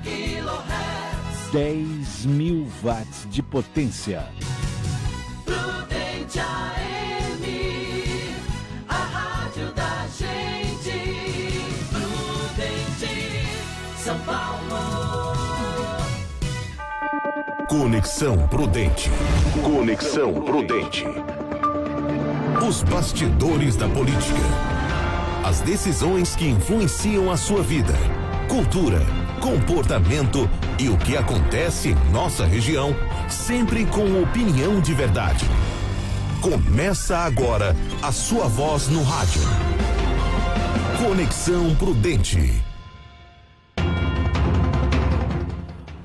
kHz. 10.000 watts de potência. Prudente AM, a rádio da gente. Prudente, São Paulo. Conexão Prudente. Conexão Prudente. Os bastidores da política. As decisões que influenciam a sua vida, cultura, comportamento e o que acontece em nossa região, sempre com opinião de verdade. Começa agora a sua voz no rádio. Conexão Prudente.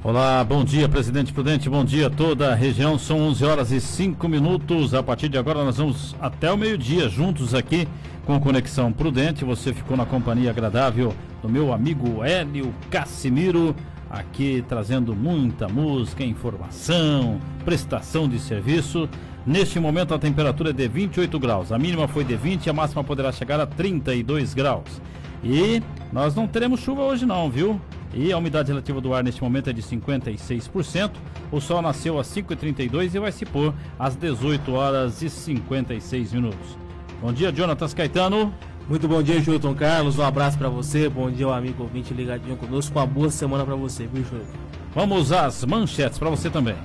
Olá, bom dia, presidente Prudente, bom dia a toda a região. São 11h05. A partir de agora nós vamos até o meio-dia juntos aqui com Conexão Prudente. Você ficou na companhia agradável do meu amigo Hélio Cassimiro, aqui trazendo muita música, informação, prestação de serviço. Neste momento a temperatura é de 28 graus, a mínima foi de 20 e a máxima poderá chegar a 32 graus. E nós não teremos chuva hoje não, viu? E a umidade relativa do ar neste momento é de 56%. O sol nasceu às 5h32 e vai se pôr às 18h56. Bom dia, Jonatas Caetano. Muito bom dia, Júlio Carlos. Um abraço pra você. Bom dia, amigo ouvinte ligadinho conosco. Uma boa semana pra você, viu, Júlio? Vamos às manchetes pra você também.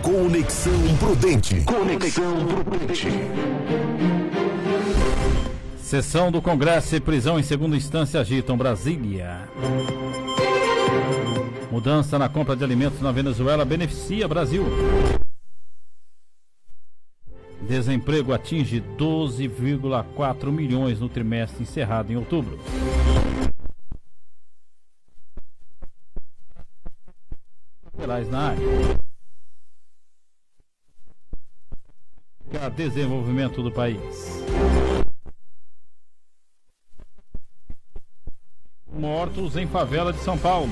Conexão Prudente. Conexão Prudente. Sessão do Congresso e prisão em segunda instância agitam Brasília. Mudança na compra de alimentos na Venezuela beneficia Brasil. Desemprego atinge 12,4 milhões no trimestre encerrado em outubro. Federais na área. Desenvolvimento do país. Mortos em favela de São Paulo.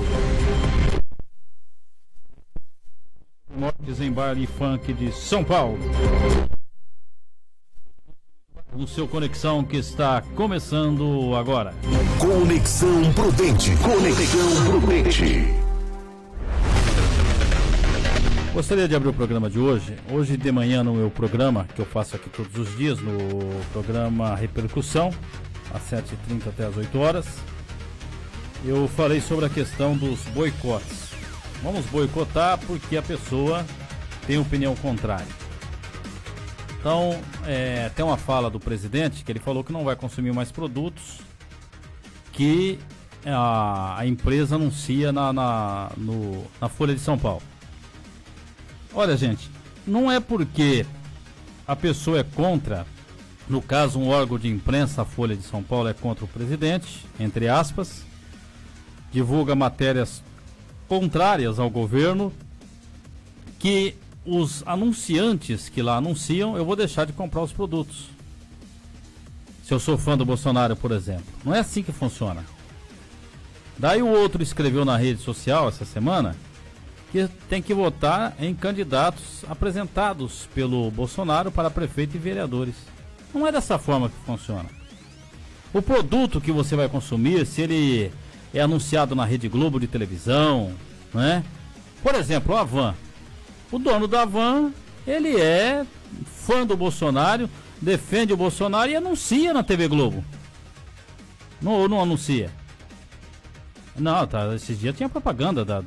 Mortes em baile funk de São Paulo. No seu Conexão que está começando agora. Conexão Prudente. Conexão Prudente. Gostaria de abrir o programa de hoje. Hoje de manhã no meu programa, que eu faço aqui todos os dias, no programa Repercussão, às 7h30 até às 8 horas. Eu falei sobre a questão dos boicotes. Vamos boicotar porque a pessoa tem opinião contrária. Então, tem uma fala do presidente que ele falou que não vai consumir mais produtos que a empresa anuncia na Folha de São Paulo. Olha, gente, não é porque a pessoa é contra, no caso um órgão de imprensa, a Folha de São Paulo é contra o presidente, entre aspas, divulga matérias contrárias ao governo, que os anunciantes que lá anunciam, eu vou deixar de comprar os produtos. Se eu sou fã do Bolsonaro, por exemplo. Não é assim que funciona. Daí o outro escreveu na rede social essa semana que tem que votar em candidatos apresentados pelo Bolsonaro para prefeito e vereadores. Não é dessa forma que funciona. O produto que você vai consumir, se ele é anunciado na Rede Globo de televisão, né? Por exemplo, a Havan. O dono da Havan, ele é fã do Bolsonaro, defende o Bolsonaro e anuncia na TV Globo. Não anuncia? Não, tá, esses dias tinha propaganda da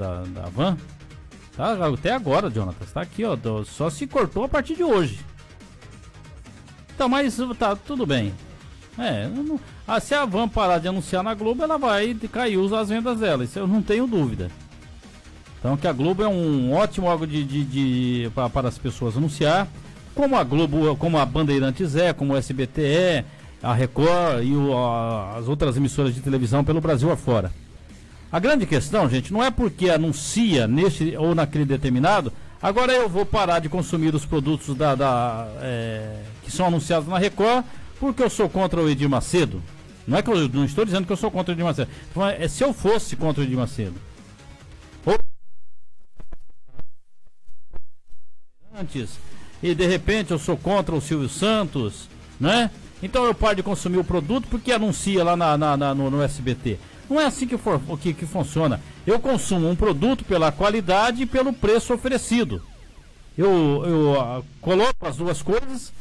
Havan. Tá, até agora, Jonatas, tá aqui, ó, só se cortou a partir de hoje. Então, mas tá, tudo bem. Se a Havan parar de anunciar na Globo, ela vai cair as vendas dela, isso eu não tenho dúvida. Então que a Globo é um ótimo órgão para as pessoas anunciar, como a Globo, como a Bandeirantes como o SBT a Record e as outras emissoras de televisão pelo Brasil afora. A grande questão, gente, não é porque anuncia neste ou naquele determinado, agora eu vou parar de consumir os produtos que são anunciados na Record porque eu sou contra o Edir Macedo. Não é que eu não estou dizendo que eu sou contra o Edir Macedo. Se eu fosse contra o Edir Macedo, e de repente eu sou contra o Silvio Santos, né? então eu paro de consumir o produto porque anuncia lá no SBT. Não é assim que funciona. Eu consumo um produto pela qualidade e pelo preço oferecido. Eu coloco as duas coisas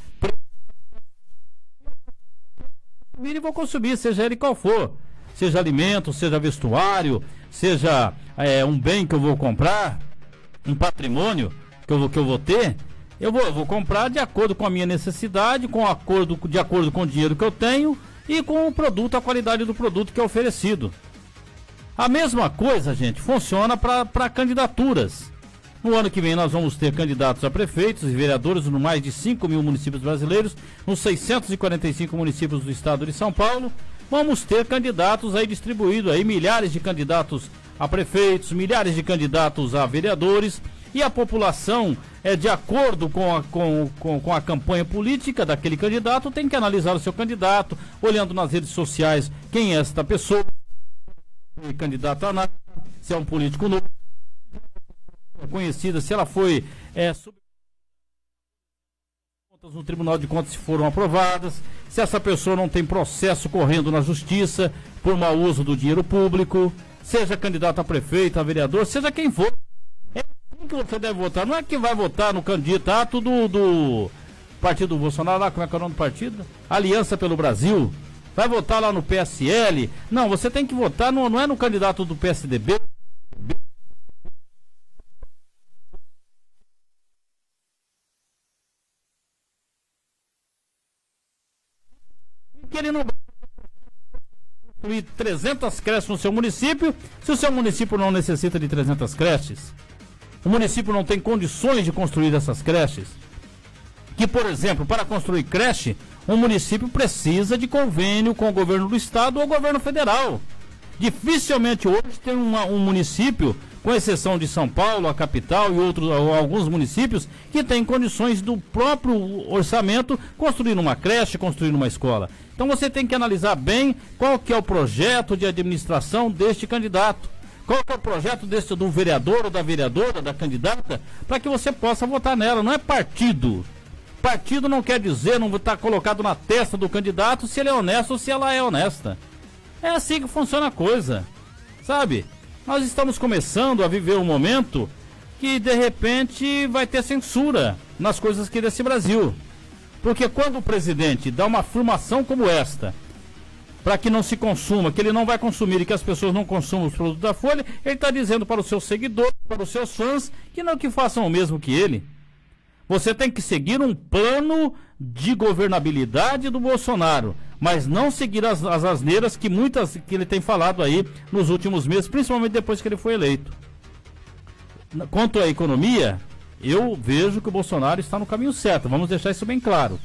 e vou consumir, seja ele qual for. Seja alimento, seja vestuário, seja um bem que eu vou comprar, um patrimônio que eu vou ter. Eu vou comprar de acordo com a minha necessidade, de acordo com o dinheiro que eu tenho e com o produto, a qualidade do produto que é oferecido. A mesma coisa, gente, funciona para candidaturas. No ano que vem nós vamos ter candidatos a prefeitos e vereadores no mais de 5 mil municípios brasileiros, nos 645 municípios do estado de São Paulo. Vamos ter candidatos aí distribuídos, aí milhares de candidatos a prefeitos, milhares de candidatos a vereadores. E a população, de acordo com a campanha política daquele candidato, tem que analisar o seu candidato, olhando nas redes sociais quem é esta pessoa, foi candidata a nada, se é um político novo, conhecida, se ela foi no Tribunal de Contas, se foram aprovadas, se essa pessoa não tem processo correndo na justiça por mau uso do dinheiro público, seja candidato a prefeito, a vereador, seja quem for. Que você deve votar, não é que vai votar no candidato do partido do Bolsonaro lá, como é que é o nome do partido? Aliança pelo Brasil, vai votar lá no PSL, não, você tem que votar, não é no candidato do PSDB, que ele não vai construir 300 creches no seu município, se o seu município não necessita de 300 creches. O município não tem condições de construir essas creches. Que, por exemplo, para construir creche, um município precisa de convênio com o governo do estado ou o governo federal. Dificilmente hoje tem um município, com exceção de São Paulo, a capital e alguns municípios, que tem condições do próprio orçamento construir uma creche, construir uma escola. Então você tem que analisar bem qual que é o projeto de administração deste candidato. Qual que é o projeto do vereador ou da vereadora, da candidata, para que você possa votar nela. Não é partido. Partido não quer dizer, não está colocado na testa do candidato se ele é honesto ou se ela é honesta. É assim que funciona a coisa, sabe? Nós estamos começando a viver um momento que, de repente, vai ter censura nas coisas aqui desse Brasil. Porque quando o presidente dá uma afirmação como esta, para que não se consuma, que ele não vai consumir e que as pessoas não consumam os produtos da Folha, ele está dizendo para os seus seguidores, para os seus fãs, que façam o mesmo que ele. Você tem que seguir um plano de governabilidade do Bolsonaro, mas não seguir as asneiras que ele tem falado aí nos últimos meses, principalmente depois que ele foi eleito. Quanto à economia, eu vejo que o Bolsonaro está no caminho certo, vamos deixar isso bem claro.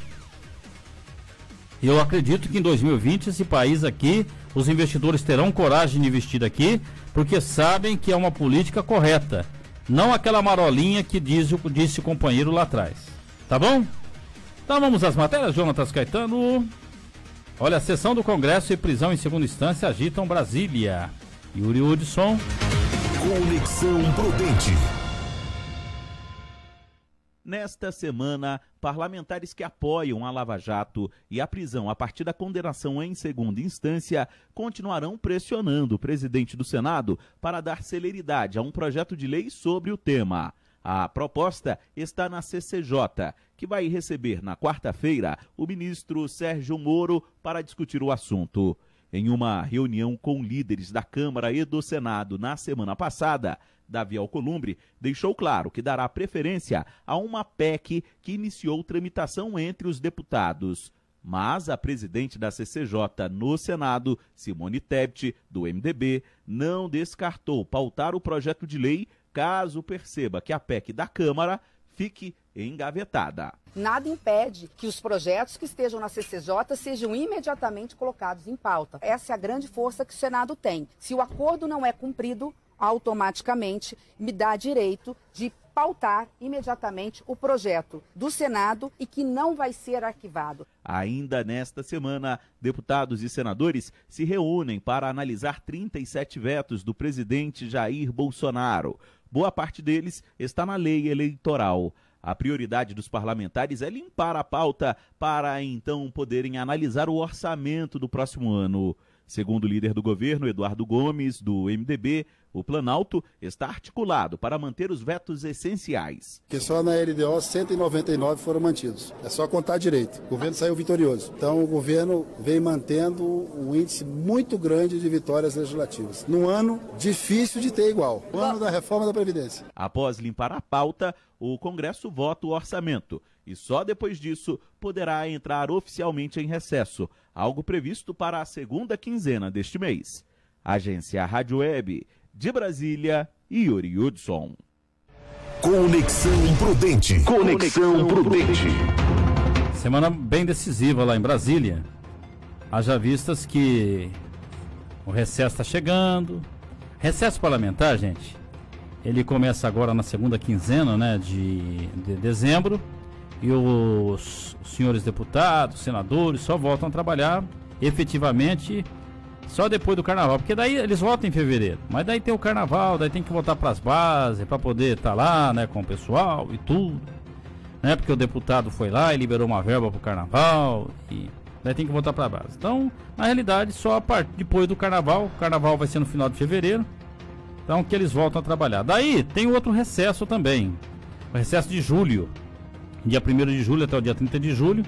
Eu acredito que em 2020 esse país aqui, os investidores terão coragem de investir aqui, porque sabem que é uma política correta. Não aquela marolinha que disse o companheiro lá atrás. Tá bom? Então vamos às matérias, Jonatas Caetano. Olha, a sessão do Congresso e prisão em segunda instância agitam Brasília. Yuri Hudson. Conexão Prudente. Nesta semana, parlamentares que apoiam a Lava Jato e a prisão a partir da condenação em segunda instância continuarão pressionando o presidente do Senado para dar celeridade a um projeto de lei sobre o tema. A proposta está na CCJ, que vai receber na quarta-feira o ministro Sérgio Moro para discutir o assunto. Em uma reunião com líderes da Câmara e do Senado na semana passada, Davi Alcolumbre deixou claro que dará preferência a uma PEC que iniciou tramitação entre os deputados. Mas a presidente da CCJ no Senado, Simone Tebet, do MDB, não descartou pautar o projeto de lei caso perceba que a PEC da Câmara fique engavetada. Nada impede que os projetos que estejam na CCJ sejam imediatamente colocados em pauta. Essa é a grande força que o Senado tem. Se o acordo não é cumprido, automaticamente me dá direito de pautar imediatamente o projeto do Senado e que não vai ser arquivado. Ainda nesta semana, deputados e senadores se reúnem para analisar 37 vetos do presidente Jair Bolsonaro. Boa parte deles está na lei eleitoral. A prioridade dos parlamentares é limpar a pauta para então poderem analisar o orçamento do próximo ano. Segundo o líder do governo, Eduardo Gomes, do MDB, o Planalto está articulado para manter os vetos essenciais. Que só na LDO 199 foram mantidos. É só contar direito. O governo saiu vitorioso. Então o governo vem mantendo um índice muito grande de vitórias legislativas. Num ano difícil de ter igual. O ano da reforma da Previdência. Após limpar a pauta, o Congresso vota o orçamento. E só depois disso poderá entrar oficialmente em recesso, algo previsto para a segunda quinzena deste mês. Agência Rádio Web, de Brasília, Yuri Hudson. Conexão Prudente. Conexão Prudente. Semana bem decisiva lá em Brasília. Haja vistas que o recesso está chegando. Recesso parlamentar, gente, ele começa agora na segunda quinzena, né, de dezembro. E os senhores deputados, senadores, só voltam a trabalhar efetivamente só depois do carnaval. Porque daí eles voltam em fevereiro. Mas daí tem o carnaval, daí tem que voltar para as bases para poder estar lá, né, com o pessoal e tudo. Né, porque o deputado foi lá e liberou uma verba para o carnaval. E daí tem que voltar para a base. Então, na realidade, só a partir depois do carnaval. O carnaval vai ser no final de fevereiro. Então, que eles voltam a trabalhar. Daí tem outro recesso também. O recesso de julho. Dia 1º de julho até o dia 30 de julho.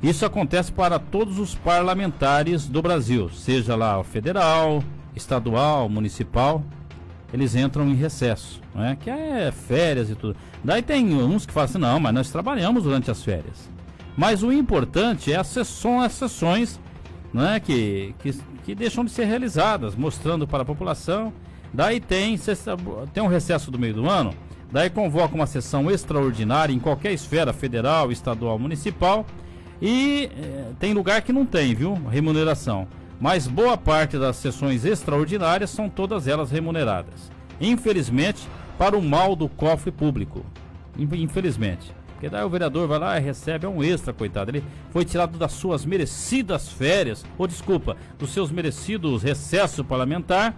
Isso acontece para todos os parlamentares do Brasil, seja lá o federal, estadual, municipal, eles entram em recesso, né? Que é férias e tudo. Daí tem uns que falam assim, não, mas nós trabalhamos durante as férias. Mas o importante é as sessões, né, que deixam de ser realizadas, mostrando para a população. Daí tem um recesso do meio do ano. Daí convoca uma sessão extraordinária em qualquer esfera, federal, estadual, municipal. E tem lugar que não tem, viu, remuneração. Mas boa parte das sessões extraordinárias são todas elas remuneradas. Infelizmente, para o mal do cofre público. Infelizmente. Porque daí o vereador vai lá e recebe um extra, coitado. Ele foi tirado das suas merecidas férias, ou desculpa, dos seus merecidos recessos parlamentar,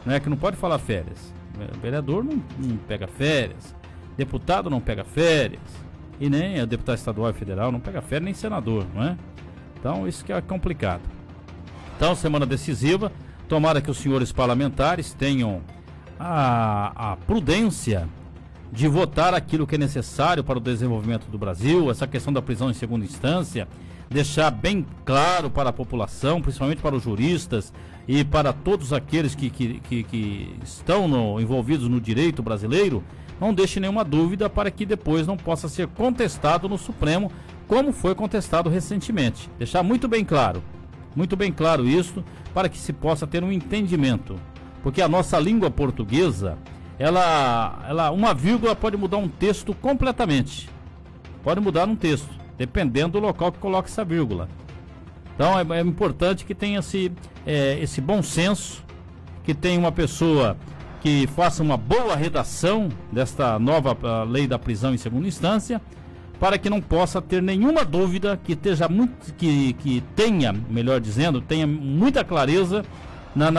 né, que não pode falar férias. O vereador não pega férias, deputado não pega férias, e nem o deputado estadual e federal não pega férias, nem senador, não é? Então isso que é complicado. Então, semana decisiva, tomara que os senhores parlamentares tenham a prudência de votar aquilo que é necessário para o desenvolvimento do Brasil, essa questão da prisão em segunda instância, deixar bem claro para a população, principalmente para os juristas e para todos aqueles que estão envolvidos no direito brasileiro, não deixe nenhuma dúvida para que depois não possa ser contestado no Supremo, como foi contestado recentemente. Deixar muito bem claro isso, para que se possa ter um entendimento. Porque a nossa língua portuguesa, uma vírgula pode mudar um texto completamente. Pode mudar um texto, dependendo do local que coloca essa vírgula. Então é importante que tenha esse bom senso, que tenha uma pessoa que faça uma boa redação desta nova lei da prisão em segunda instância, para que não possa ter nenhuma dúvida, que tenha, melhor dizendo, tenha muita clareza na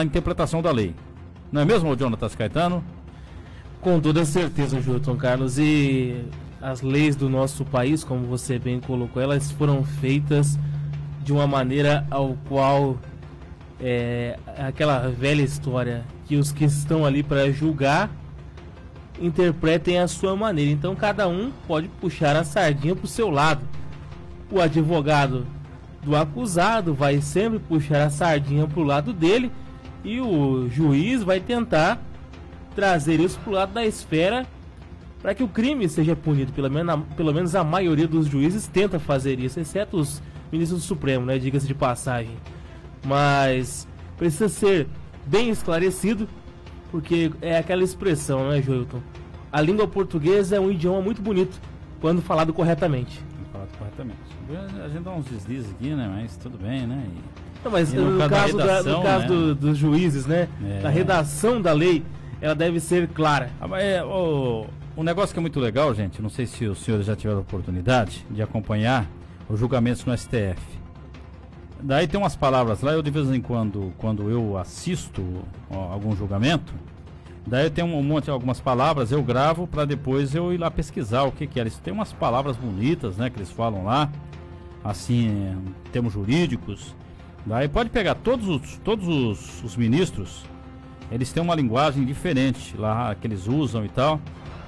interpretação da lei. Não é mesmo, Jonatas Caetano? Com toda certeza, Júlio Carlos. E as leis do nosso país, como você bem colocou, elas foram feitas de uma maneira ao qual aquela velha história que os que estão ali para julgar interpretem a sua maneira. Então cada um pode puxar a sardinha para o seu lado. O advogado do acusado vai sempre puxar a sardinha para o lado dele, e o juiz vai tentar trazer isso para o lado da esfera para que o crime seja punido. Pelo menos a maioria dos juízes tenta fazer isso, exceto os ministros do Supremo, né, diga-se de passagem. Mas precisa ser bem esclarecido, porque é aquela expressão, né, Joilton? A língua portuguesa é um idioma muito bonito quando falado corretamente. A gente dá uns deslizes aqui, né? Mas tudo bem, né? Não, mas no caso dos juízes, né? Da redação da lei, ela deve ser clara. Um negócio que é muito legal, gente, não sei se os senhores já tiveram a oportunidade de acompanhar os julgamentos no STF. Daí tem umas palavras lá, eu de vez em quando eu assisto algum julgamento, Daí eu tenho algumas palavras, eu gravo para depois eu ir lá pesquisar o que é. Eles têm umas palavras bonitas, né, que eles falam lá, assim, em termos jurídicos. Daí pode pegar todos os ministros, eles têm uma linguagem diferente lá que eles usam e tal.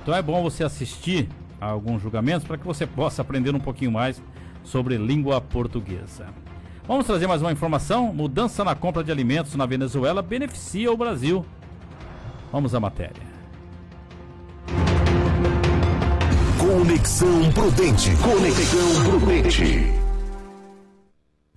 Então é bom você assistir a alguns julgamentos para que você possa aprender um pouquinho mais sobre língua portuguesa. Vamos trazer mais uma informação. Mudança na compra de alimentos na Venezuela beneficia o Brasil. Vamos à matéria. Conexão Prudente. Conexão Prudente.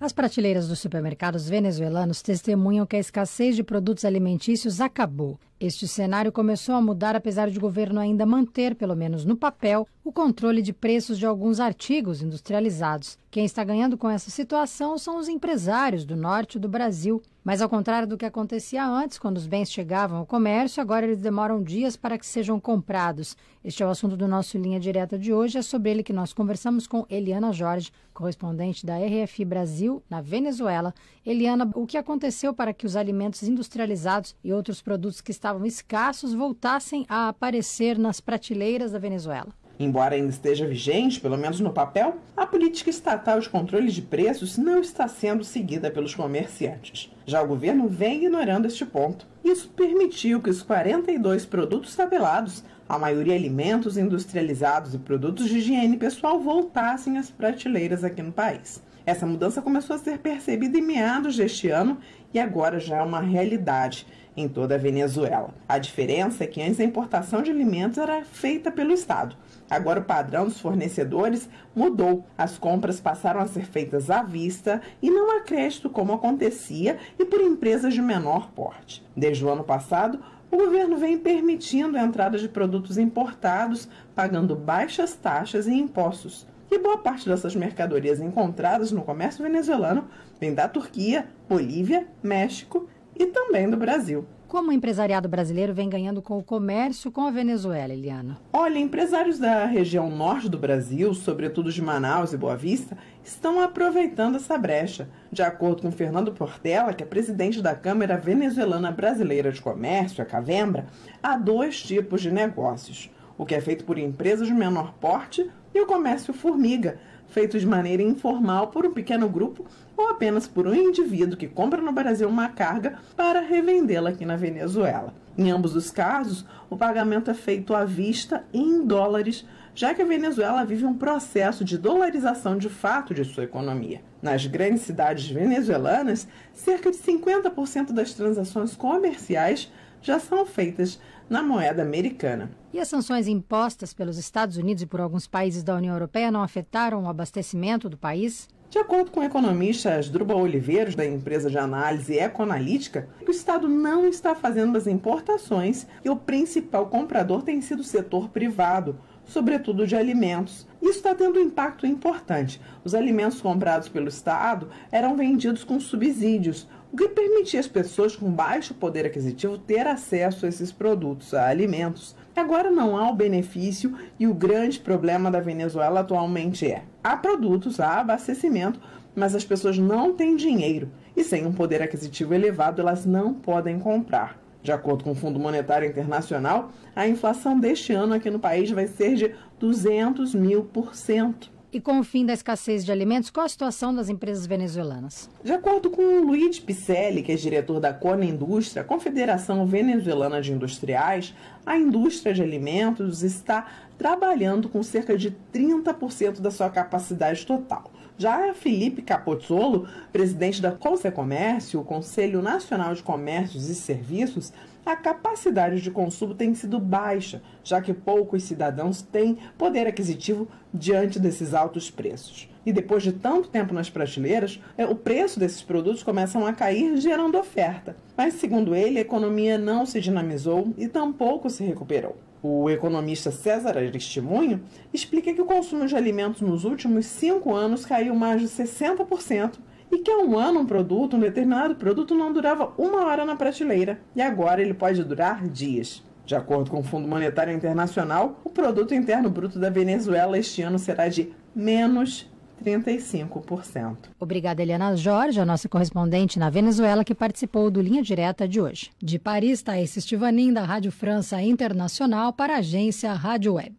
As prateleiras dos supermercados venezuelanos testemunham que a escassez de produtos alimentícios acabou. Este cenário começou a mudar apesar de o governo ainda manter, pelo menos no papel, o controle de preços de alguns artigos industrializados. Quem está ganhando com essa situação são os empresários do norte do Brasil. Mas ao contrário do que acontecia antes, quando os bens chegavam ao comércio, agora eles demoram dias para que sejam comprados. Este é o assunto do nosso Linha Direta de hoje. É sobre ele que nós conversamos com Eliana Jorge, correspondente da RFI Brasil, na Venezuela. Eliana, o que aconteceu para que os alimentos industrializados e outros produtos que estavam escassos voltassem a aparecer nas prateleiras da Venezuela? Embora ainda esteja vigente, pelo menos no papel, a política estatal de controle de preços não está sendo seguida pelos comerciantes. Já o governo vem ignorando este ponto. Isso permitiu que os 42 produtos tabelados, a maioria alimentos industrializados e produtos de higiene pessoal, voltassem às prateleiras aqui no país. Essa mudança começou a ser percebida em meados deste ano e agora já é uma realidade em toda a Venezuela. A diferença é que antes a importação de alimentos era feita pelo Estado. Agora o padrão dos fornecedores mudou. As compras passaram a ser feitas à vista e não a crédito como acontecia e por empresas de menor porte. Desde o ano passado, o governo vem permitindo a entrada de produtos importados, pagando baixas taxas e impostos. E boa parte dessas mercadorias encontradas no comércio venezuelano vem da Turquia, Bolívia, México e também do Brasil. Como o empresariado brasileiro vem ganhando com o comércio com a Venezuela, Eliana? Olha, empresários da região norte do Brasil, sobretudo de Manaus e Boa Vista, estão aproveitando essa brecha. De acordo com Fernando Portela, que é presidente da Câmara Venezuelana Brasileira de Comércio, a CAVEMBRA, há dois tipos de negócios. O que é feito por empresas de menor porte e o comércio formiga, feito de maneira informal por um pequeno grupo ou apenas por um indivíduo que compra no Brasil uma carga para revendê-la aqui na Venezuela. Em ambos os casos, o pagamento é feito à vista em dólares, já que a Venezuela vive um processo de dolarização de fato de sua economia. Nas grandes cidades venezuelanas, cerca de 50% das transações comerciais já são feitas na moeda americana. E as sanções impostas pelos Estados Unidos e por alguns países da União Europeia não afetaram o abastecimento do país? De acordo com o economista Asdrubal Oliveiros, da empresa de análise Ecoanalítica, o Estado não está fazendo as importações e o principal comprador tem sido o setor privado, sobretudo de alimentos. Isso está tendo um impacto importante. Os alimentos comprados pelo Estado eram vendidos com subsídios, o que permitia às pessoas com baixo poder aquisitivo ter acesso a esses produtos, a alimentos. Agora não há o benefício e o grande problema da Venezuela atualmente é: há produtos, há abastecimento, mas as pessoas não têm dinheiro e sem um poder aquisitivo elevado elas não podem comprar. De acordo com o Fundo Monetário Internacional, a inflação deste ano aqui no país vai ser de 200.000%. E com o fim da escassez de alimentos, qual a situação das empresas venezuelanas? De acordo com o Luiz Picelli, que é diretor da Conindústria, Confederação Venezuelana de Industriais, a indústria de alimentos está trabalhando com cerca de 30% da sua capacidade total. Já Felipe Capozzolo, presidente da Consecomércio, o Conselho Nacional de Comércios e Serviços, a capacidade de consumo tem sido baixa, já que poucos cidadãos têm poder aquisitivo diante desses altos preços. E depois de tanto tempo nas prateleiras, o preço desses produtos começam a cair, gerando oferta. Mas, segundo ele, a economia não se dinamizou e tampouco se recuperou. O economista César Aristimunho explica que o consumo de alimentos nos últimos 5 anos caiu mais de 60% e que há um ano um determinado produto não durava 1 hora na prateleira e agora ele pode durar dias. De acordo com o Fundo Monetário Internacional, o produto interno bruto da Venezuela este ano será de menos 35%. Obrigada, Eliana Jorge, a nossa correspondente na Venezuela, que participou do Linha Direta de hoje. De Paris, Thaís Estivanin, da Rádio França Internacional, para a agência Rádio Web.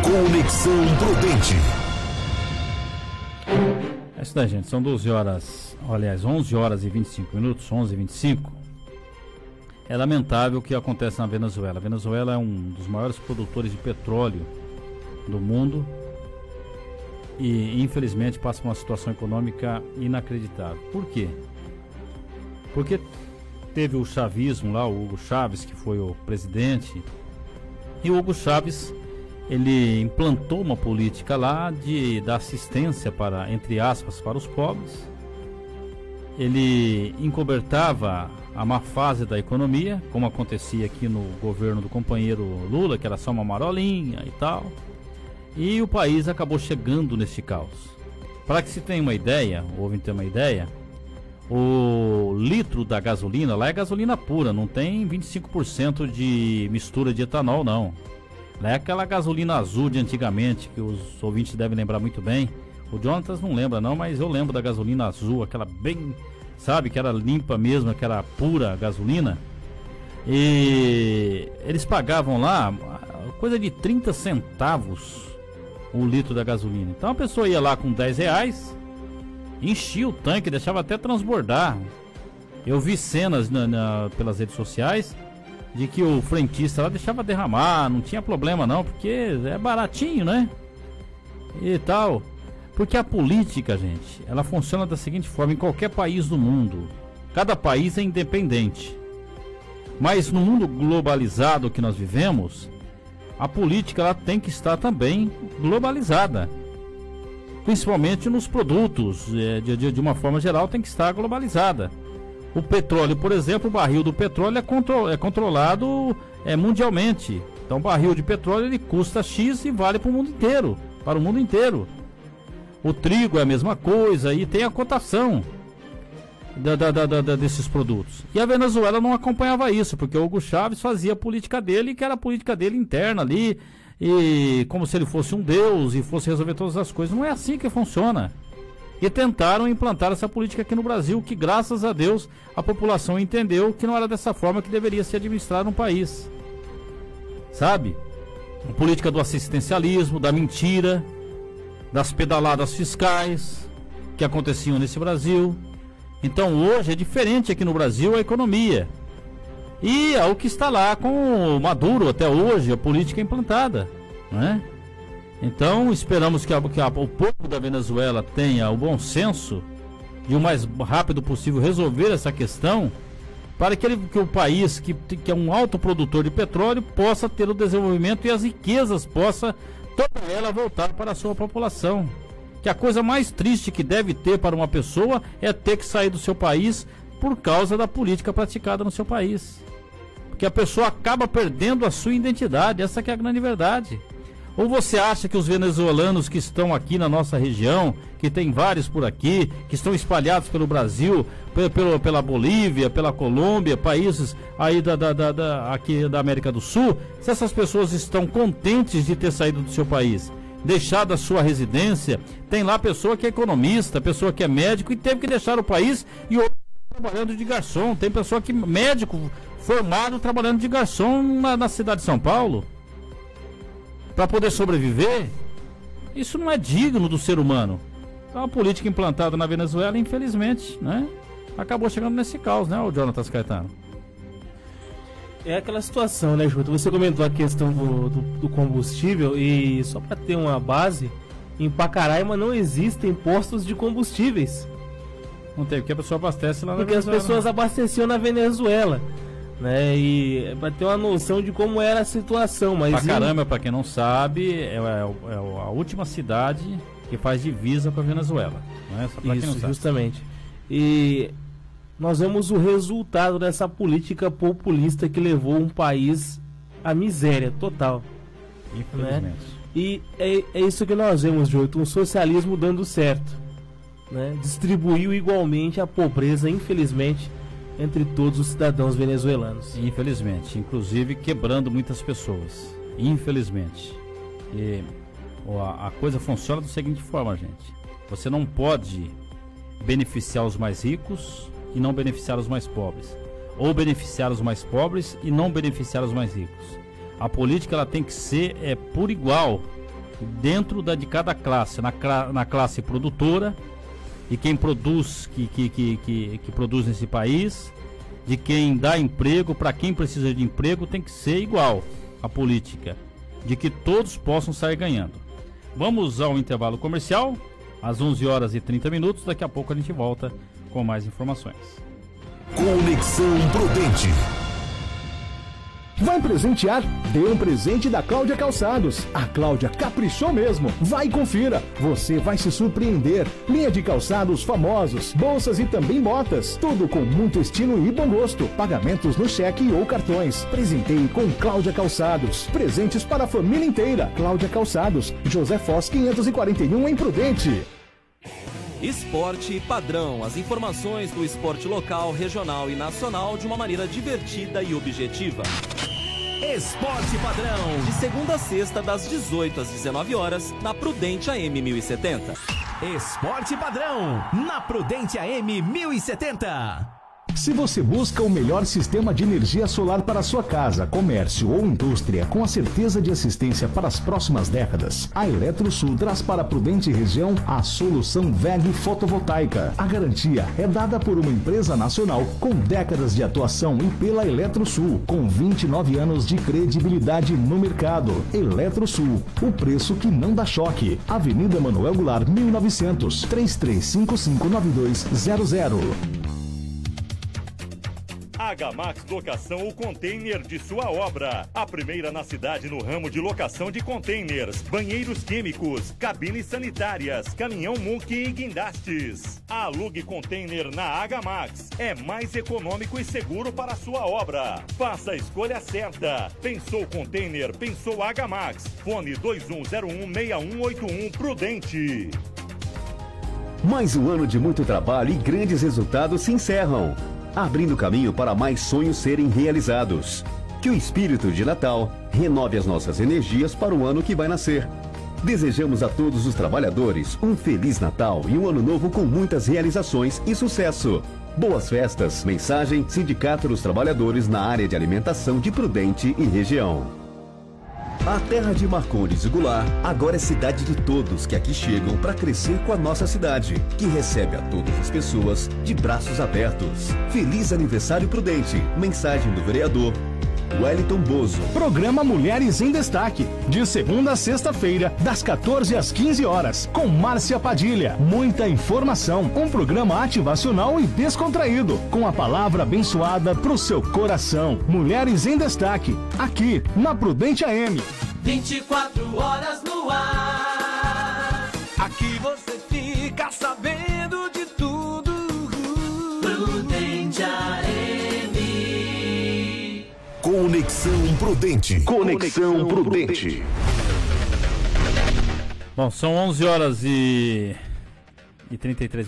Conexão Prudente. É isso daí, gente. São 11 horas e 25 minutos, 11h25. É lamentável o que acontece na Venezuela. A Venezuela é um dos maiores produtores de petróleo do mundo e, infelizmente, passa por uma situação econômica inacreditável. Por quê? Porque teve o chavismo lá, o Hugo Chávez, que foi o presidente, e o Hugo Chávez, ele implantou uma política lá da assistência para, entre aspas, para os pobres. Ele encobertava a má fase da economia, como acontecia aqui no governo do companheiro Lula, que era só uma marolinha e tal. E o país acabou chegando neste caos. Para que se tenha uma ideia, ou ouvem ter uma ideia, o litro da gasolina, lá é gasolina pura, não tem 25% de mistura de etanol, não. Lá é aquela gasolina azul de antigamente, que os ouvintes devem lembrar muito bem. O Jonatas não lembra não, mas eu lembro da gasolina azul, aquela bem, sabe, que era limpa mesmo, que era pura gasolina. E eles pagavam lá coisa de 30 centavos o litro da gasolina. Então a pessoa ia lá com 10 reais, enchia o tanque, deixava até transbordar. Eu vi cenas pelas redes sociais de que o frentista lá deixava derramar, não tinha problema não, porque é baratinho, né? E tal. Porque a política, gente, ela funciona da seguinte forma em qualquer país do mundo. Cada país é independente. Mas no mundo globalizado que nós vivemos, a política ela tem que estar também globalizada. Principalmente nos produtos, de uma forma geral, tem que estar globalizada. O petróleo, por exemplo, o barril do petróleo é controlado mundialmente. Então o barril de petróleo ele custa X e vale para o mundo inteiro. Para o mundo inteiro. O trigo é a mesma coisa e tem a cotação desses produtos. E a Venezuela não acompanhava isso, porque o Hugo Chávez fazia a política dele, que era a política dele interna ali, e como se ele fosse um deus e fosse resolver todas as coisas. Não é assim que funciona. E tentaram implantar essa política aqui no Brasil, que graças a Deus a população entendeu que não era dessa forma que deveria se administrar um país. Sabe? A política do assistencialismo, da mentira, das pedaladas fiscais que aconteciam nesse Brasil. Então hoje é diferente aqui no Brasil a economia. E é o que está lá com o Maduro até hoje, a política implantada, né? Então esperamos que o povo da Venezuela tenha o bom senso de o mais rápido possível resolver essa questão, para que o país que é um alto produtor de petróleo possa ter o desenvolvimento e as riquezas possa toda ela voltar para a sua população. Que a coisa mais triste que deve ter para uma pessoa é ter que sair do seu país por causa da política praticada no seu país. Porque a pessoa acaba perdendo a sua identidade, essa que é a grande verdade. Ou você acha que os venezuelanos que estão aqui na nossa região, que tem vários por aqui, que estão espalhados pelo Brasil, pela Bolívia, pela Colômbia, países aí aqui da América do Sul, se essas pessoas estão contentes de ter saído do seu país, deixado a sua residência? Tem lá pessoa que é economista, pessoa que é médico e teve que deixar o país e outro trabalhando de garçom. Tem pessoa que médico formado trabalhando de garçom na cidade de São Paulo para poder sobreviver. Isso não é digno do ser humano. Então a política implantada na Venezuela, infelizmente, né, acabou chegando nesse caos, né, o Jonatas Caetano? É aquela situação, né, Júlio? Você comentou a questão do combustível, e só para ter uma base, em Pacaraima não existem postos de combustíveis. Não tem, porque a pessoa abastece lá na Venezuela. Porque as pessoas abasteciam na Venezuela, né? E para ter uma noção de como era a situação. Mas Pacaraima, para quem não sabe, é a última cidade que faz divisa com a Venezuela, não é? Só pra quem não sabe. Justamente. E nós vemos o resultado dessa política populista que levou um país à miséria total. Infelizmente. Né? E é isso que nós vemos, Júlio, um socialismo dando certo, né? Distribuiu igualmente a pobreza, infelizmente, entre todos os cidadãos venezuelanos. Infelizmente, inclusive quebrando muitas pessoas. Infelizmente. E a coisa funciona da seguinte forma, gente. Você não pode beneficiar os mais ricos e não beneficiar os mais pobres, ou beneficiar os mais pobres e não beneficiar os mais ricos. A política ela tem que ser por igual dentro de cada classe, na classe produtora, e quem produz, que produz nesse país, de quem dá emprego, para quem precisa de emprego, tem que ser igual a política, de que todos possam sair ganhando. Vamos ao intervalo comercial, às 11h30, daqui a pouco a gente volta com mais informações. Conexão Prudente. Vai presentear? Dê um presente da Cláudia Calçados. A Cláudia caprichou mesmo. Vai e confira. Você vai se surpreender. Linha de calçados famosos, bolsas e também botas. Tudo com muito estilo e bom gosto. Pagamentos no cheque ou cartões. Presenteie com Cláudia Calçados. Presentes para a família inteira. Cláudia Calçados. José Foz 541 em Prudente. Esporte Padrão. As informações do esporte local, regional e nacional de uma maneira divertida e objetiva. Esporte Padrão. De segunda a sexta, das 18 às 19 horas, na Prudente AM 1070. Esporte Padrão, na Prudente AM 1070. Se você busca o melhor sistema de energia solar para sua casa, comércio ou indústria, com a certeza de assistência para as próximas décadas, a Eletrosul traz para a Prudente região a solução WEG Fotovoltaica. A garantia é dada por uma empresa nacional com décadas de atuação e pela Eletrosul, com 29 anos de credibilidade no mercado. Eletrosul, o preço que não dá choque. Avenida Manuel Goulart, 1900, 33559200. Agamax Locação, o container de sua obra. A primeira na cidade no ramo de locação de containers, banheiros químicos, cabines sanitárias, caminhão muque e guindastes. Alugue container na Agamax. É mais econômico e seguro para a sua obra. Faça a escolha certa. Pensou container, pensou Agamax. Fone 21016181 Prudente. Mais um ano de muito trabalho e grandes resultados se encerram, abrindo caminho para mais sonhos serem realizados. Que o espírito de Natal renove as nossas energias para o ano que vai nascer. Desejamos a todos os trabalhadores um Feliz Natal e um ano novo com muitas realizações e sucesso. Boas festas. Mensagem Sindicato dos Trabalhadores na área de alimentação de Prudente e região. A terra de Marcondes e Goulart agora é cidade de todos que aqui chegam para crescer com a nossa cidade, que recebe a todas as pessoas de braços abertos. Feliz aniversário Prudente. Mensagem do vereador Wellington Bozo. Programa Mulheres em Destaque, de segunda a sexta-feira, das 14 às 15 horas, com Márcia Padilha. Muita informação, um programa ativacional e descontraído, com a palavra abençoada pro seu coração. Mulheres em Destaque, aqui na Prudente AM. 24 horas no ar. Aqui você fica sabendo de tudo. Prudente AM. Conexão Prudente. Conexão Prudente. Bom, são 11h33.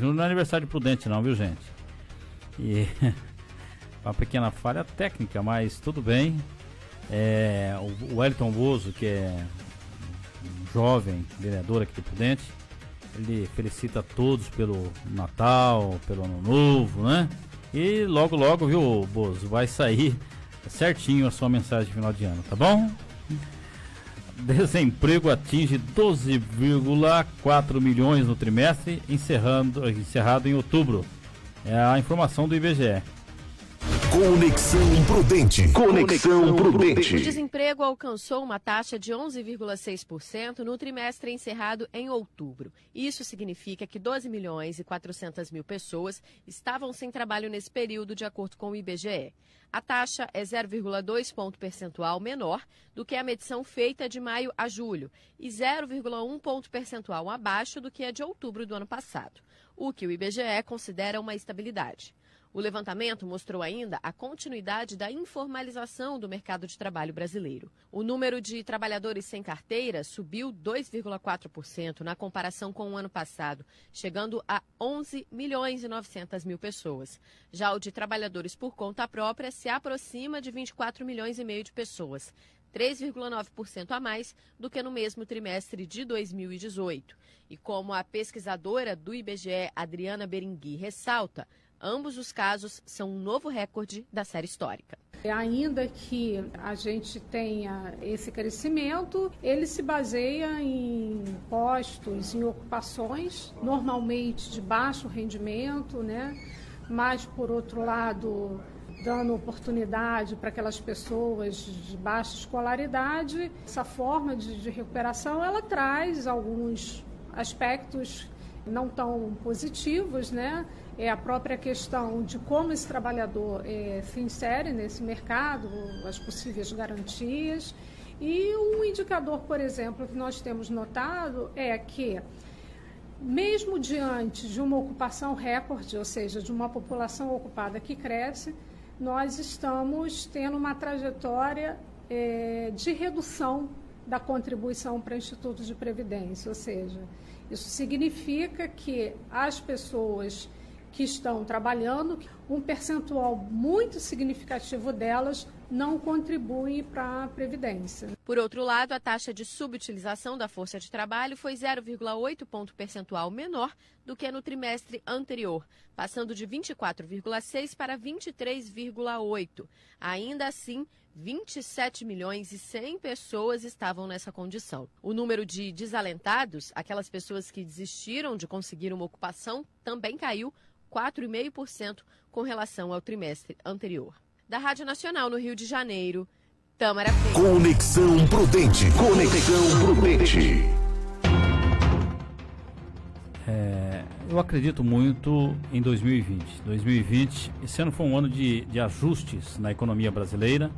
Não é aniversário de Prudente não, viu, gente? E uma pequena falha técnica, mas tudo bem. O Wellington Bozo, que é um jovem vereador aqui de Prudente, ele felicita a todos pelo Natal, pelo Ano Novo, né? E logo, logo, viu, Bozo, vai sair certinho a sua mensagem de final de ano, tá bom? Desemprego atinge 12,4 milhões no trimestre, encerrado em outubro. É a informação do IBGE. Conexão Prudente. Conexão Prudente. O desemprego alcançou uma taxa de 11,6% no trimestre encerrado em outubro. Isso significa que 12 milhões e 400 mil pessoas estavam sem trabalho nesse período, de acordo com o IBGE. A taxa é 0,2 ponto percentual menor do que a medição feita de maio a julho e 0,1 ponto percentual abaixo do que a de outubro do ano passado, o que o IBGE considera uma estabilidade. O levantamento mostrou ainda a continuidade da informalização do mercado de trabalho brasileiro. O número de trabalhadores sem carteira subiu 2,4% na comparação com o ano passado, chegando a 11 milhões e 900 mil pessoas. Já o de trabalhadores por conta própria se aproxima de 24 milhões e meio de pessoas, 3,9% a mais do que no mesmo trimestre de 2018. E como a pesquisadora do IBGE, Adriana Berengui, ressalta, ambos os casos são um novo recorde da série histórica. Ainda que a gente tenha esse crescimento, ele se baseia em postos, em ocupações, normalmente de baixo rendimento, né? Mas, por outro lado, dando oportunidade para aquelas pessoas de baixa escolaridade. Essa forma de recuperação, ela traz alguns aspectos não tão positivos, né? É a própria questão de como esse trabalhador se insere nesse mercado, as possíveis garantias. E um indicador, por exemplo, que nós temos notado é que, mesmo diante de uma ocupação recorde, ou seja, de uma população ocupada que cresce, nós estamos tendo uma trajetória de redução da contribuição para institutos de previdência, ou seja, isso significa que as pessoas que estão trabalhando, um percentual muito significativo delas não contribui para a Previdência. Por outro lado, a taxa de subutilização da força de trabalho foi 0,8 ponto percentual menor do que no trimestre anterior, passando de 24,6 para 23,8. Ainda assim, 27 milhões e 100 pessoas estavam nessa condição. O número de desalentados, aquelas pessoas que desistiram de conseguir uma ocupação, também caiu 4,5% com relação ao trimestre anterior. Da Rádio Nacional no Rio de Janeiro, Tâmara Freire. Conexão Prudente. Conexão Prudente. Eu acredito muito em 2020. 2020, esse ano foi um ano de ajustes na economia brasileira,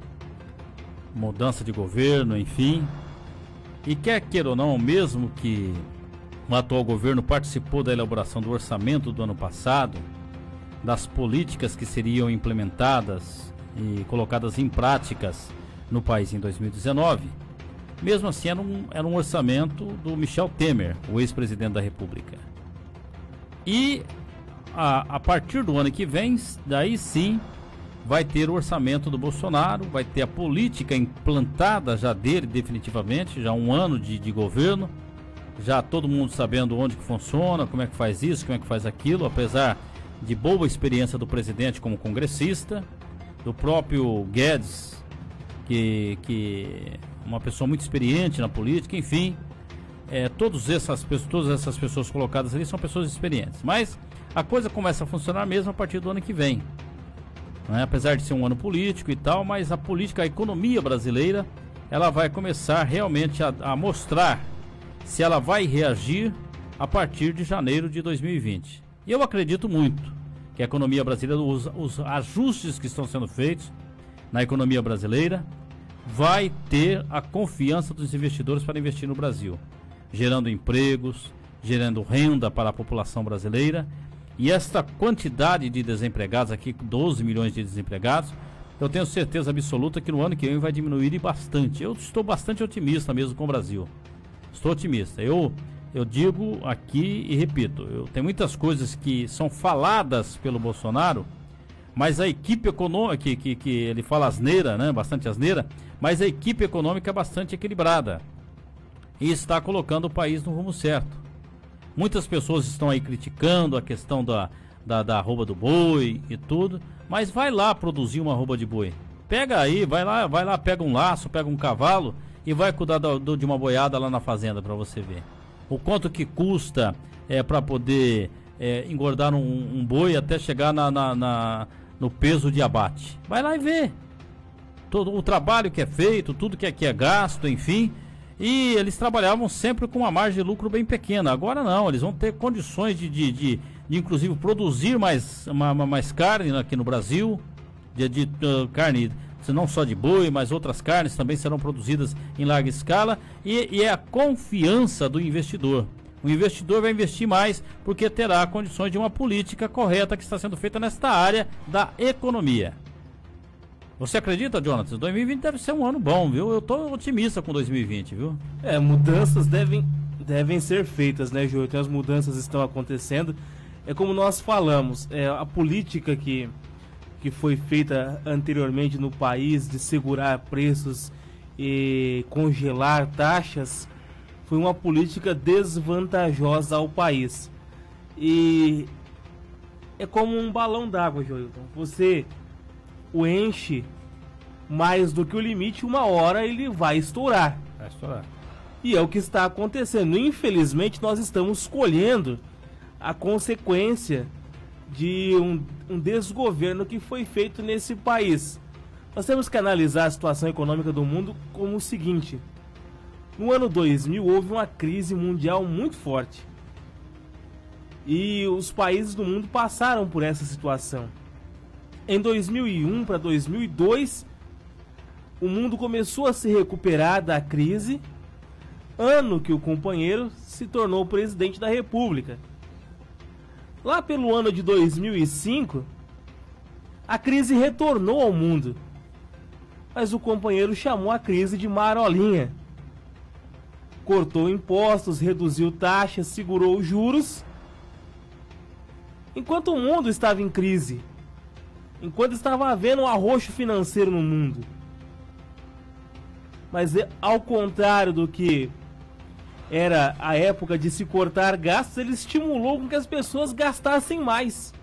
mudança de governo, enfim. E quer queira ou não, mesmo que o atual governo participou da elaboração do orçamento do ano passado, das políticas que seriam implementadas e colocadas em práticas no país em 2019, mesmo assim era um orçamento do Michel Temer, o ex-presidente da República. E a partir do ano que vem, daí sim, vai ter o orçamento do Bolsonaro, vai ter a política implantada já dele definitivamente, já um ano de governo, já todo mundo sabendo onde que funciona, como é que faz isso, como é que faz aquilo, apesar de boa experiência do presidente como congressista, do próprio Guedes, que uma pessoa muito experiente na política, enfim, todas essas pessoas colocadas ali são pessoas experientes. Mas a coisa começa a funcionar mesmo a partir do ano que vem, né? Apesar de ser um ano político e tal, mas a política, a economia brasileira, ela vai começar realmente a mostrar se ela vai reagir a partir de janeiro de 2020. E eu acredito muito que a economia brasileira, os ajustes que estão sendo feitos na economia brasileira, vai ter a confiança dos investidores para investir no Brasil, gerando empregos, gerando renda para a população brasileira. E esta quantidade de desempregados aqui, 12 milhões de desempregados, eu tenho certeza absoluta que no ano que vem vai diminuir bastante. Eu estou bastante otimista mesmo com o Brasil. Estou otimista. Eu digo aqui e repito, tem muitas coisas que são faladas pelo Bolsonaro, mas a equipe econômica, que ele fala asneira, né, bastante asneira, mas a equipe econômica é bastante equilibrada e está colocando o país no rumo certo. Muitas pessoas estão aí criticando a questão da arroba do boi e tudo, mas vai lá produzir uma arroba de boi. Pega aí, vai lá, pega um laço, pega um cavalo e vai cuidar de uma boiada lá na fazenda para você ver. O quanto que custa para poder engordar um boi até chegar no peso de abate. Vai lá e vê. Todo o trabalho que é feito, tudo que é gasto, enfim. E eles trabalhavam sempre com uma margem de lucro bem pequena. Agora não, eles vão ter condições de inclusive produzir mais carne aqui no Brasil, de carne não só de boi, mas outras carnes também serão produzidas em larga escala, e é a confiança do investidor. O investidor vai investir mais porque terá condições de uma política correta que está sendo feita nesta área da economia. Você acredita, Jonathan? 2020 deve ser um ano bom, viu? Eu estou otimista com 2020, viu? Mudanças devem ser feitas, né, Júlio? Então, as mudanças estão acontecendo. É como nós falamos, a política que foi feita anteriormente no país de segurar preços congelar taxas foi uma política desvantajosa ao país. E é como um balão d'água, Joilton. Você o enche mais do que o limite, uma hora ele vai estourar. Vai estourar. E é o que está acontecendo. Infelizmente, nós estamos colhendo a consequência de um desgoverno que foi feito nesse país. Nós temos que analisar a situação econômica do mundo como o seguinte: no ano 2000 houve uma crise mundial muito forte. E os países do mundo passaram por essa situação. Em 2001 para 2002, o mundo começou a se recuperar da crise, ano que o companheiro se tornou presidente da República. Lá pelo ano de 2005, a crise retornou ao mundo, mas o companheiro chamou a crise de marolinha. Cortou impostos, reduziu taxas, segurou os juros. Enquanto o mundo estava em crise, enquanto estava havendo um arroxo financeiro no mundo. Mas ao contrário do que era a época de se cortar gastos, ele estimulou com que as pessoas gastassem mais.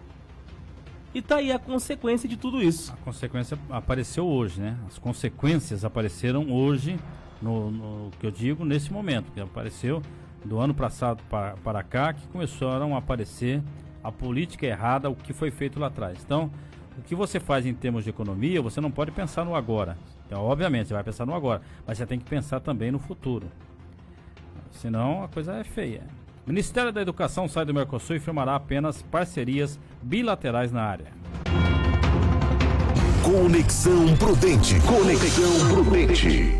E tá aí a consequência de tudo isso. A consequência apareceu hoje, né? As consequências apareceram hoje, no que eu digo, nesse momento, que apareceu do ano passado para cá, que começaram a aparecer a política errada, o que foi feito lá atrás. Então, o que você faz em termos de economia, você não pode pensar no agora. Então, obviamente, você vai pensar no agora, mas você tem que pensar também no futuro. Senão, a coisa é feia. O Ministério da Educação sai do Mercosul e firmará apenas parcerias bilaterais na área. Conexão Prudente. Conexão Prudente.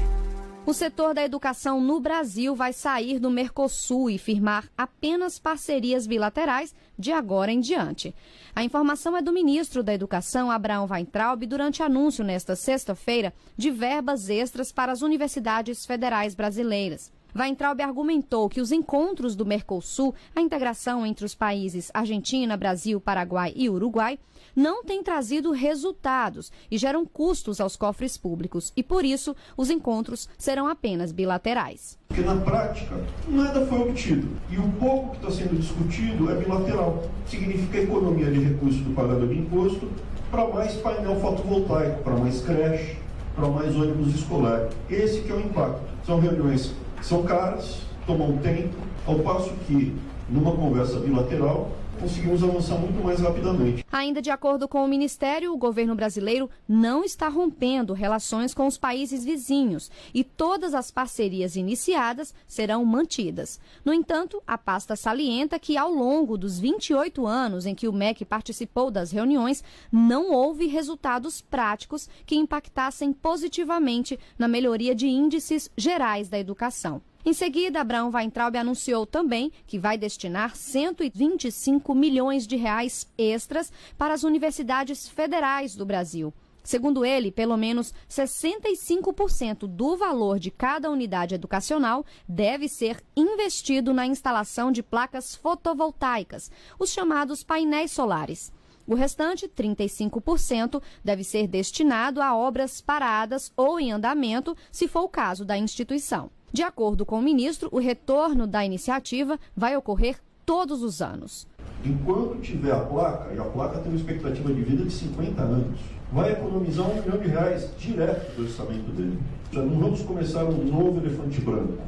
O setor da educação no Brasil vai sair do Mercosul e firmar apenas parcerias bilaterais de agora em diante. A informação é do ministro da Educação, Abraham Weintraub, durante anúncio nesta sexta-feira de verbas extras para as universidades federais brasileiras. Weintraub argumentou que os encontros do Mercosul, a integração entre os países Argentina, Brasil, Paraguai e Uruguai, não têm trazido resultados e geram custos aos cofres públicos. E, por isso, os encontros serão apenas bilaterais. Porque, na prática, nada foi obtido. E o pouco que está sendo discutido é bilateral. Significa economia de recursos do pagador de imposto para mais painel fotovoltaico, para mais creche, para mais ônibus escolar. Esse que é o impacto. São reuniões que são caras, tomam tempo, ao passo que, numa conversa bilateral, conseguimos avançar muito mais rapidamente. Ainda de acordo com o Ministério, o governo brasileiro não está rompendo relações com os países vizinhos e todas as parcerias iniciadas serão mantidas. No entanto, a pasta salienta que ao longo dos 28 anos em que o MEC participou das reuniões, não houve resultados práticos que impactassem positivamente na melhoria de índices gerais da educação. Em seguida, Abraham Weintraub anunciou também que vai destinar 125 milhões de reais extras para as universidades federais do Brasil. Segundo ele, pelo menos 65% do valor de cada unidade educacional deve ser investido na instalação de placas fotovoltaicas, os chamados painéis solares. O restante, 35%, deve ser destinado a obras paradas ou em andamento, se for o caso da instituição. De acordo com o ministro, o retorno da iniciativa vai ocorrer todos os anos. Enquanto tiver a placa, e a placa tem uma expectativa de vida de 50 anos, vai economizar R$1 milhão direto do orçamento dele. Já não vamos começar um novo elefante branco.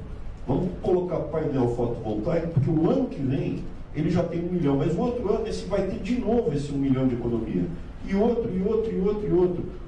Vamos colocar painel fotovoltaico, porque o ano que vem ele já tem 1 milhão, mas o outro ano esse vai ter de novo esse 1 milhão de economia. E outro.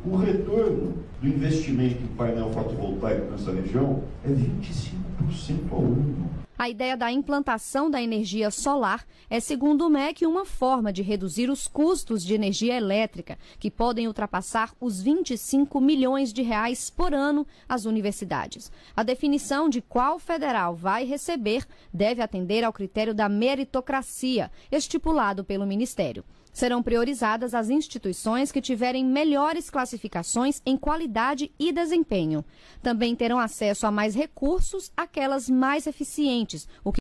O retorno do investimento em painel fotovoltaico nessa região é 25% ao ano. A ideia da implantação da energia solar é, segundo o MEC, uma forma de reduzir os custos de energia elétrica, que podem ultrapassar os 25 milhões de reais por ano às universidades. A definição de qual federal vai receber deve atender ao critério da meritocracia, estipulado pelo Ministério. Serão priorizadas as instituições que tiverem melhores classificações em qualidade e desempenho. Também terão acesso a mais recursos aquelas mais eficientes, o que